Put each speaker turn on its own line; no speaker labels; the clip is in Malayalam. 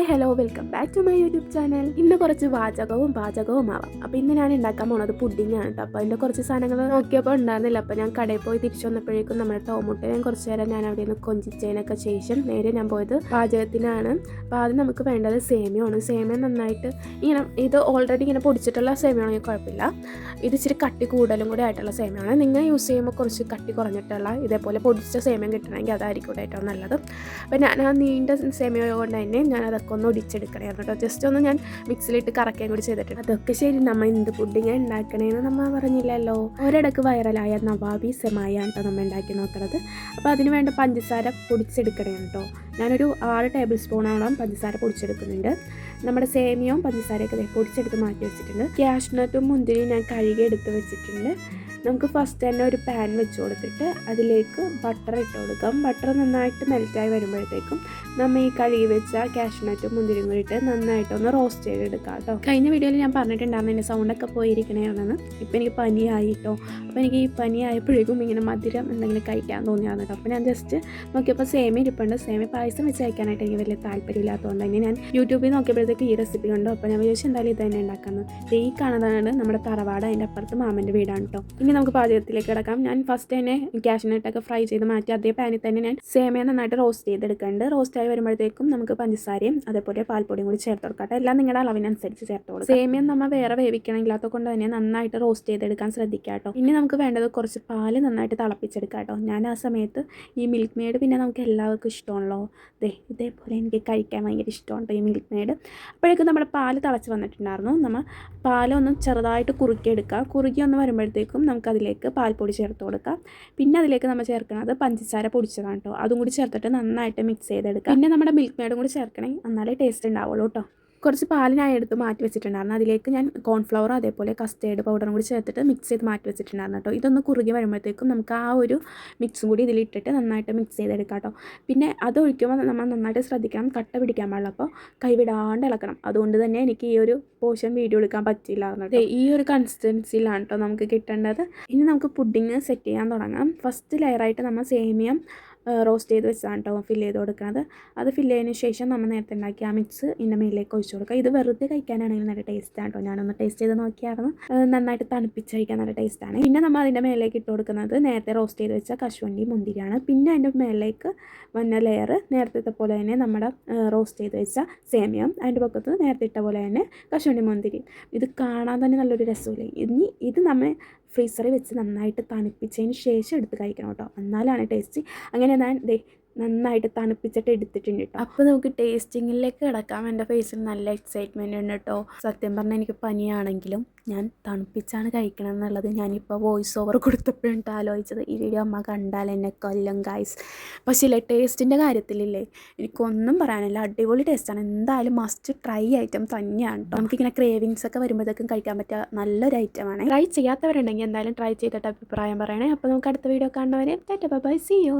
Hi hello welcome back to my YouTube channel. ഇന്ന് കുറച്ച് പാചകവും ആവാം. അപ്പോൾ ഇന്ന് ഞാൻ ഉണ്ടാക്കാൻ പോണത് പുഡിങ്ങാണ് കേട്ടോ. അപ്പോൾ അതിൻ്റെ കുറച്ച് സാധനങ്ങൾ നോക്കിയപ്പോൾ ഉണ്ടായിരുന്നില്ല. അപ്പോൾ ഞാൻ കടയിൽ പോയി തിരിച്ചു വന്നപ്പോഴേക്കും നമ്മുടെ ടോമുട്ട ഞാൻ കുറച്ച് നേരം ഞാൻ അവിടെ നിന്ന് കൊഞ്ചിച്ചതിനൊക്കെ ശേഷം നേരെ ഞാൻ പോയത് പാചകത്തിനാണ്. അപ്പോൾ ആദ്യം നമുക്ക് വേണ്ടത് സേമിയമാണ്. സേമിയ നന്നായിട്ട് ഇങ്ങനെ ഇത് ഓൾറെഡി ഇങ്ങനെ പൊടിച്ചിട്ടുള്ള സേമിയയാണെങ്കിൽ കുഴപ്പമില്ല. ഇത് ഇച്ചിരി കട്ടി കൂടുതലും കൂടി ആയിട്ടുള്ള സേമിയമാണ്. നിങ്ങൾ യൂസ് ചെയ്യുമ്പോൾ കുറച്ച് കട്ടി കുറഞ്ഞിട്ടുള്ള ഇതേപോലെ പൊടിച്ച സേമിയം കിട്ടണമെങ്കിൽ അതായിരിക്കും ഏറ്റവും നല്ലത്. അപ്പോൾ ഞാൻ ആ നീണ്ട സേമിയ കൊണ്ട് തന്നെ ഞാൻ അതൊക്കെ ഒന്ന് ഒടിച്ചെടുക്കണമായിരുന്നു കേട്ടോ. ജസ്റ്റ് ഒന്ന് ഞാൻ മിക്സിലിട്ട് കറക്കുകയും കൂടി ചെയ്തിട്ടുണ്ട്. അതൊക്കെ ശരി, നമ്മൾ എന്ത് പുഡിങ് ഉണ്ടാക്കണേന്ന് നമ്മൾ പറഞ്ഞില്ലല്ലോ. ഒരിടക്ക് വൈറലായ നവാബി സെമായാണ് കേട്ടോ നമ്മൾ ഉണ്ടാക്കി നോക്കണത്. അപ്പോൾ അതിന് വേണ്ട പഞ്ചസാര പൊടിച്ചെടുക്കണേ കേട്ടോ. ഞാനൊരു 6 ടേബിൾ സ്പൂണോളം പഞ്ചസാര പൊടിച്ചെടുക്കുന്നുണ്ട്. നമ്മുടെ സേമിയവും പഞ്ചസാരയൊക്കെ പൊടിച്ചെടുത്ത് മാറ്റി വെച്ചിട്ടുണ്ട്. കാഷ്നട്ടും മുന്തിരിയും ഞാൻ കഴുകി എടുത്ത് വെച്ചിട്ടുണ്ട്. നമുക്ക് ഫസ്റ്റ് തന്നെ ഒരു പാൻ വെച്ച് കൊടുത്തിട്ട് അതിലേക്ക് ബട്ടർ ഇട്ട് കൊടുക്കാം. ബട്ടർ നന്നായിട്ട് മെൽറ്റായി വരുമ്പോഴത്തേക്കും നമ്മൾ ഈ കഴുകി വെച്ച കാഷ്നട്ടും മുന്തിരിയും കൂടി ഇട്ട് നന്നായിട്ടൊന്ന് റോസ്റ്റ് ചെയ്തെടുക്കാം കേട്ടോ. കഴിഞ്ഞ വീഡിയോയിൽ ഞാൻ പറഞ്ഞിട്ടുണ്ടായിരുന്നു എൻ്റെ സൗണ്ടൊക്കെ പോയിരിക്കണേണെന്ന്. ഇപ്പോൾ എനിക്ക് പനിയായിട്ടോ. അപ്പോൾ എനിക്ക് ഈ പനിയായപ്പോഴേക്കും ഇങ്ങനെ മധുരം എന്തെങ്കിലും കഴിക്കാൻ തോന്നിയായിരുന്നു കേട്ടോ. അപ്പോൾ ഞാൻ ജസ്റ്റ് നോക്കിയപ്പോൾ സേമിയ ഇരിപ്പുണ്ട്. സേമിയ പായസം വെച്ച് കഴിക്കാനായിട്ട് എനിക്ക് വലിയ താല്പര്യമില്ലാത്തതുകൊണ്ട് തന്നെ ഞാൻ യൂട്യൂബിൽ നോക്കിയപ്പോഴത്തേക്ക് ഈ റെസിപ്പി കണ്ടു. അപ്പോൾ ഞാൻ വിചാരിച്ചു എന്തായാലും ഇത് തന്നെ ഉണ്ടാക്കുന്നത്. ഈ കാണുന്നതാണ് നമ്മുടെ തറവാട്. അതിൻ്റെ അപ്പുറത്ത് മാമൻ്റെ വീടാണ് കേട്ടോ. ഇനി നമുക്ക് പാചകത്തിലേക്ക് കിടക്കാം. ഞാൻ ഫസ്റ്റ് തന്നെ കാഷ്നട്ടൊക്കെ ഫ്രൈ ചെയ്ത് മാറ്റി അതേ പാനിൽ തന്നെ ഞാൻ സേമിയ നന്നായിട്ട് റോസ്റ്റ് ചെയ്തെടുക്കുന്നുണ്ട്. റോസ്റ്റ് ആയി വരുമ്പോഴത്തേക്കും നമുക്ക് പഞ്ചസാരയും അതേപോലെ പാൽപ്പൊടിയും കൂടി ചേർത്ത് കൊടുക്കട്ടെ. എല്ലാം നിങ്ങളുടെ അളവിനനുസരിച്ച് ചേർത്ത് കൊടുക്കാം. സേമിയ നമ്മൾ വേറെ വേവിക്കണമെങ്കിലാത്ത കൊണ്ട് തന്നെ നന്നായിട്ട് റോസ്റ്റ് ചെയ്തെടുക്കാൻ ശ്രദ്ധിക്കുക കേട്ടോ. ഇനി നമുക്ക് വേണ്ടത് കുറച്ച് പാല് നന്നായിട്ട് തിളപ്പിച്ചെടുക്കാം കേട്ടോ. ഞാൻ ആ സമയത്ത് ഈ മിൽക്ക് മെയ്ഡ് പിന്നെ നമുക്ക് എല്ലാവർക്കും ഇഷ്ടമാണല്ലോ. ഇതേപോലെ എനിക്ക് കഴിക്കാൻ ഭയങ്കര ഇഷ്ടമുണ്ട് ഈ മിൽക്ക് മെയ്ഡ്. അപ്പോഴേക്കും നമ്മുടെ പാല് തിളച്ച് വന്നിട്ടുണ്ടായിരുന്നു. നമ്മൾ പാലൊന്ന് ചെറുതായിട്ട് കുറുക്കിയെടുക്കുക. കുറുക്കി ഒന്ന് വരുമ്പോഴത്തേക്കും നമുക്കതിലേക്ക് പാൽപ്പൊടി ചേർത്ത് കൊടുക്കാം. പിന്നെ അതിലേക്ക് നമ്മൾ ചേർക്കുന്നത് പഞ്ചസാര പൊടിച്ചതാണ് കേട്ടോ. അതും കൂടി ചേർത്തിട്ട് നന്നായിട്ട് മിക്സ് ചെയ്തെടുക്കാം. പിന്നെ നമ്മുടെ മിൽക്ക് മെയ്ഡും കൂടി ചേർക്കണേ, എന്നാലേ ടേസ്റ്റ് ഉണ്ടാവുള്ളൂ കേട്ടോ. കുറച്ച് പാല് ഞാൻ എടുത്ത് മാറ്റി വെച്ചിട്ടുണ്ടായിരുന്നു. അതിലേക്ക് ഞാൻ കോൺഫ്ലവർ അതേപോലെ കസ്റ്റേർഡ് പൗഡറും കൂടി ചേർത്തിട്ട് മിക്സ് ചെയ്ത് മാറ്റി വെച്ചിട്ടുണ്ടായിരുന്നു കേട്ടോ. ഇതൊന്ന് കുറുകി വരുമ്പോഴത്തേക്കും നമുക്ക് ആ ഒരു മിക്സും കൂടി ഇതിലിട്ടിട്ട് നന്നായിട്ട് മിക്സ് ചെയ്തെടുക്കാം കേട്ടോ. പിന്നെ അത് ഒഴിക്കുമ്പോൾ നമ്മൾ നന്നായിട്ട് ശ്രദ്ധിക്കണം, കട്ട പിടിക്കാൻ പാടില്ല. അപ്പോൾ കൈവിടാണ്ട് ഇളക്കണം. അതുകൊണ്ട് തന്നെ എനിക്ക് ഈ ഒരു പോർഷൻ വീഡിയോ എടുക്കാൻ പറ്റില്ലായിരുന്നു കേട്ടോ. ഈ ഒരു കൺസിസ്റ്റൻസിയിലാണ് കേട്ടോ നമുക്ക് കിട്ടേണ്ടത്. ഇനി നമുക്ക് പുഡിങ് സെറ്റ് ചെയ്യാൻ തുടങ്ങാം. ഫസ്റ്റ് ലെയറായിട്ട് നമ്മൾ സേമിയം റോസ്റ്റ് ചെയ്ത് വെച്ചതാണ് കേട്ടോ ഫില്ല് ചെയ്ത് കൊടുക്കുന്നത്. അത് ഫില്ല് ചെയ്തതിന് ശേഷം നമ്മൾ നേരത്തെ ഉണ്ടാക്കി ആ മിക്സ് ഇതിൻ്റെ മേലിലേക്ക് ഒഴിച്ച് കൊടുക്കുക. ഇത് വെറുതെ കഴിക്കാനാണെങ്കിൽ നല്ല ടേസ്റ്റാണ് കേട്ടോ. ഞാനൊന്ന് ടേസ്റ്റ് ചെയ്ത് നോക്കിയായിരുന്നു. നന്നായിട്ട് തണുപ്പിച്ച് കഴിക്കാൻ നല്ല ടേസ്റ്റാണ്. പിന്നെ നമ്മൾ അതിൻ്റെ മേലേക്ക് ഇട്ട് കൊടുക്കുന്നത് നേരത്തെ റോസ്റ്റ് ചെയ്ത് വെച്ച കശുവണ്ടി മുന്തിരിയാണ്. പിന്നെ അതിൻ്റെ മേലേക്ക് വന്ന ലെയർ നേരത്തെ പോലെ തന്നെ നമ്മുടെ റോസ്റ്റ് ചെയ്ത് വെച്ച സേമിയം, അതിൻ്റെ പക്കത്ത് നേരത്തെ ഇട്ട പോലെ തന്നെ കശുവണ്ടി മുന്തിരി. ഇത് കാണാൻ തന്നെ നല്ലൊരു രസമില്ലേ. ഇനി ഇത് നമ്മൾ ഫ്രീസറിൽ വെച്ച് നന്നായിട്ട് തണുപ്പിച്ചതിന് ശേഷം എടുത്ത് കഴിക്കണം കേട്ടോ. എന്നാലാണ് ടേസ്റ്റ്. അങ്ങനെ ഞാൻ നന്നായിട്ട് തണുപ്പിച്ചിട്ട് എടുത്തിട്ടുണ്ട് കേട്ടോ. അപ്പോൾ നമുക്ക് ടേസ്റ്റിങ്ങിലേക്ക് കിടക്കാം. എൻ്റെ ഫേസിൽ നല്ല എക്സൈറ്റ്മെൻറ്റ് ഉണ്ട് കേട്ടോ. സത്യം പറഞ്ഞാൽ എനിക്ക് പനിയാണെങ്കിലും ഞാൻ തണുപ്പിച്ചാണ് കഴിക്കണം എന്നുള്ളത് ഞാനിപ്പോൾ വോയിസ് ഓവർ കൊടുത്തപ്പോഴും ആലോചിച്ചത്. ഈ വീഡിയോ അമ്മ കണ്ടാൽ എന്നെ കൊല്ലും ഗൈസ്. പക്ഷേ ഇല്ലേ, ടേസ്റ്റിൻ്റെ കാര്യത്തിലില്ലേ എനിക്കൊന്നും പറയാനില്ല. അടിപൊളി ടേസ്റ്റാണ്. എന്തായാലും മസ്റ്റ് ട്രൈ ഐറ്റം തന്നെയാണ് കേട്ടോ. നമുക്കിങ്ങനെ ക്രേവിങ്സ് ഒക്കെ വരുമ്പോഴത്തേക്കും കഴിക്കാൻ പറ്റിയ നല്ലൊരു ഐറ്റമാണ്. ട്രൈ ചെയ്യാത്തവരുണ്ടെങ്കിൽ എന്തായാലും ട്രൈ ചെയ്തിട്ട് അഭിപ്രായം പറയണേ. അപ്പോൾ നമുക്ക് അടുത്ത വീഡിയോ കാണുന്നവരെ tata bye bye, see U.